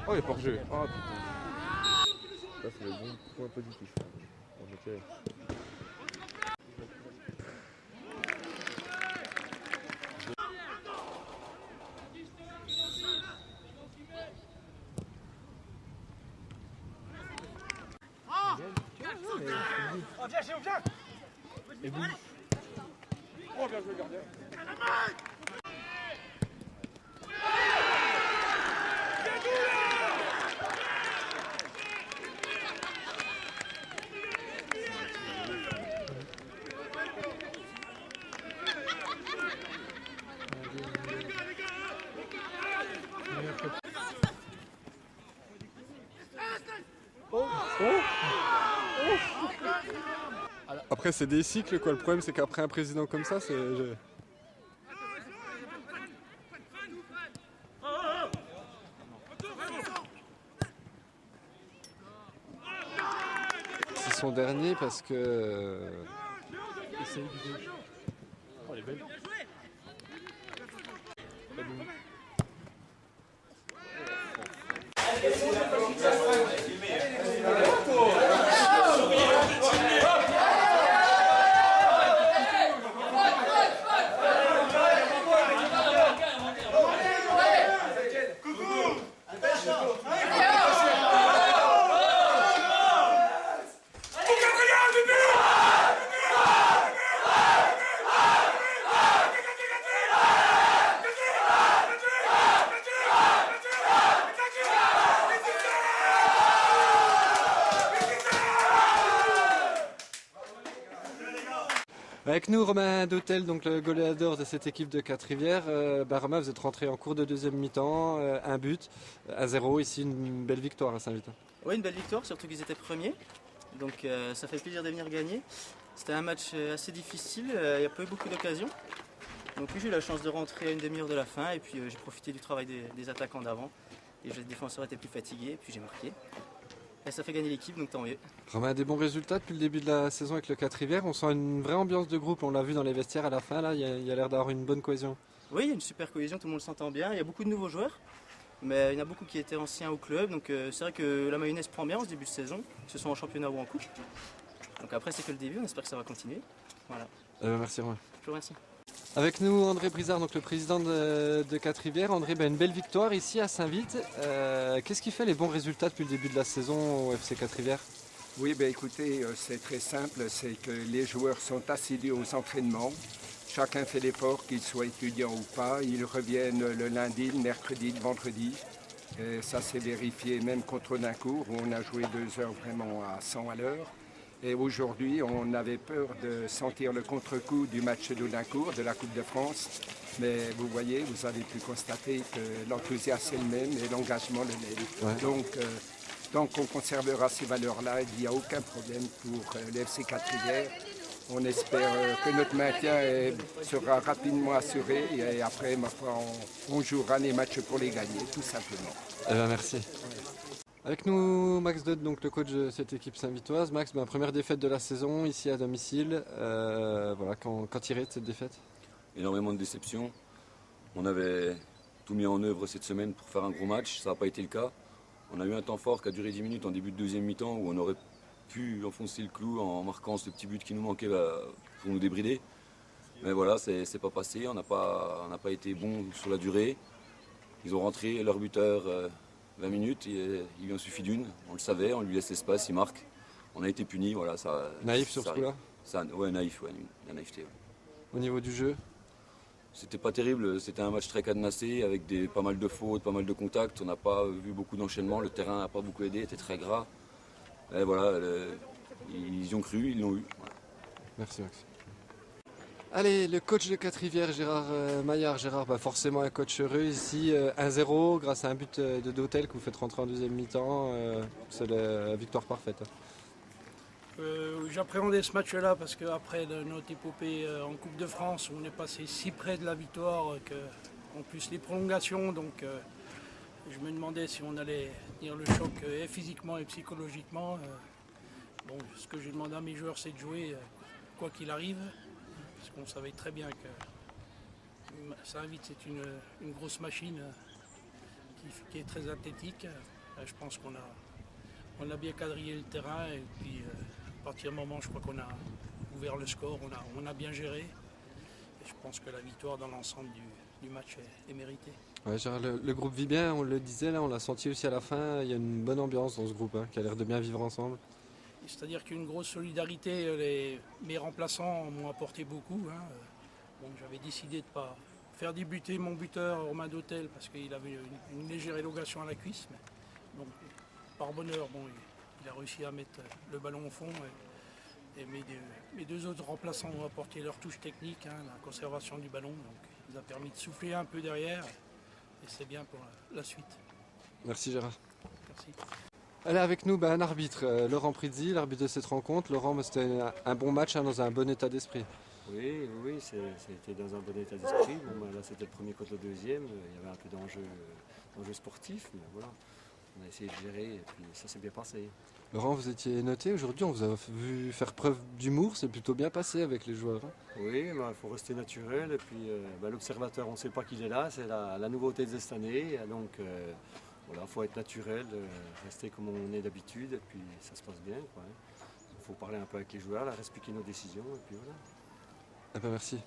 Oh, il est pas hors-jeu. Oh putain. Ça, c'est le bon point positif. Bon, je dirais. Et vous. Oh, bien joué, gardien. Après, c'est des cycles, quoi. Le problème, c'est qu'après un président comme ça, c'est. C'est son dernier parce que. Essaye du gauche. Oh, elle est belle. Avec nous Romain Dautel, donc le goleador de cette équipe de Quatre-Rivières. Romain, vous êtes rentré en cours de deuxième mi-temps, un but, 1-0, ici une belle victoire à Saint-Vite. Oui, une belle victoire, surtout qu'ils étaient premiers, donc ça fait plaisir de venir gagner. C'était un match assez difficile, il n'y a pas eu beaucoup d'occasions. Donc j'ai eu la chance de rentrer à une demi-heure de la fin et puis j'ai profité du travail des attaquants d'avant. Et les défenseurs étaient plus fatigués et puis j'ai marqué. Et ça fait gagner l'équipe, donc tant mieux. Romain, des bons résultats depuis le début de la saison avec le Quatre-Rivières. On sent une vraie ambiance de groupe, on l'a vu dans les vestiaires à la fin, là, il y a l'air d'avoir une bonne cohésion. Oui, il y a une super cohésion, tout le monde s'entend bien. Il y a beaucoup de nouveaux joueurs, mais il y en a beaucoup qui étaient anciens au club. Donc c'est vrai que la mayonnaise prend bien en ce début de saison, que ce soit en championnat ou en coupe. Donc après c'est que le début, on espère que ça va continuer. Voilà. Merci Romain. Je vous remercie. Avec nous André Brizard, donc le président de Quatre-Rivières. André, une belle victoire ici à Saint-Vite. Qu'est-ce qui fait les bons résultats depuis le début de la saison au FC Quatre-Rivières? Oui, écoutez, c'est très simple, c'est que les joueurs sont assidus aux entraînements. Chacun fait l'effort, qu'il soit étudiant ou pas. Ils reviennent le lundi, le mercredi, le vendredi. Et ça s'est vérifié même contre Audincourt, où on a joué 2 heures vraiment à 100 à l'heure. Et aujourd'hui, on avait peur de sentir le contre-coup du match d'Audincourt, de la Coupe de France. Mais vous voyez, vous avez pu constater que l'enthousiasme est le même et l'engagement le même. Ouais. Donc, tant qu'on conservera ces valeurs-là, il n'y a aucun problème pour l'FC Quatre-Rivières. On espère que notre maintien sera rapidement assuré et après, ma foi, on jouera les matchs pour les gagner, tout simplement. Merci. Avec nous Max Dodd, donc le coach de cette équipe saint-vitoise. Max, première défaite de la saison ici à domicile. Voilà, quand tirer de cette défaite? Énormément de déception. On avait tout mis en œuvre cette semaine pour faire un gros match, ça n'a pas été le cas. On a eu un temps fort qui a duré 10 minutes en début de deuxième mi-temps où on aurait pu enfoncer le clou en marquant ce petit but qui nous manquait pour nous débrider. Mais voilà, c'est pas passé, on n'a pas été bon sur la durée. Ils ont rentré leur buteur 20 minutes, il lui en suffit d'une, on le savait, on lui laisse l'espace, il marque. On a été punis, voilà. Naïf sur ce coup-là? Ouais, naïf, ouais, la naïveté. Ouais. Au niveau du jeu? C'était pas terrible, c'était un match très cadenassé avec pas mal de fautes, pas mal de contacts. On n'a pas vu beaucoup d'enchaînements, le terrain n'a pas beaucoup aidé, était très gras. Et voilà, ils y ont cru, ils l'ont eu. Voilà. Merci Max. Allez, le coach de Quatre-Rivières, Gérard Maillard. Gérard, forcément un coach heureux ici, 1-0 grâce à un but de Dautel que vous faites rentrer en deuxième mi-temps. C'est la victoire parfaite. J'appréhendais ce match-là parce qu'après notre épopée en Coupe de France, on est passé si près de la victoire qu'en plus les prolongations. Donc je me demandais si on allait tenir le choc physiquement et psychologiquement. Bon, ce que j'ai demandé à mes joueurs, c'est de jouer quoi qu'il arrive. Parce qu'on savait très bien que Saint-Vite, c'est une grosse machine qui est très athlétique. Je pense on a bien quadrillé le terrain et puis à partir du moment, je crois qu'on a ouvert le score, on a bien géré. Et je pense que la victoire dans l'ensemble du match est méritée. Ouais, Gérard, le groupe vit bien, on le disait là, on l'a senti aussi à la fin, il y a une bonne ambiance dans ce groupe qui a l'air de bien vivre ensemble. C'est-à-dire qu'une grosse solidarité, mes remplaçants m'ont apporté beaucoup. Bon, j'avais décidé de ne pas faire débuter mon buteur Romain Dautel parce qu'il avait une légère élongation à la cuisse. Donc, par bonheur, bon, il a réussi à mettre le ballon au fond. Et mes deux autres remplaçants ont apporté leur touche technique, la conservation du ballon. Donc, il nous a permis de souffler un peu derrière. Et c'est bien pour la suite. Merci Gérard. Merci. Elle est avec nous un arbitre, Laurent Prizzi, l'arbitre de cette rencontre. Laurent, c'était un bon match dans un bon état d'esprit. Oui, c'était dans un bon état d'esprit. Bon, là, c'était le premier contre le deuxième. Il y avait un peu d'enjeu sportif, mais voilà. On a essayé de gérer et puis ça s'est bien passé. Laurent, vous étiez noté aujourd'hui, on vous a vu faire preuve d'humour, c'est plutôt bien passé avec les joueurs. Oui, il faut rester naturel. Et puis l'observateur, on ne sait pas qu'il est là, c'est la nouveauté de cette année. Donc voilà, il faut être naturel, rester comme on est d'habitude et puis ça se passe bien. Il faut parler un peu avec les joueurs, leur expliquer nos décisions et puis voilà. Eh ben merci.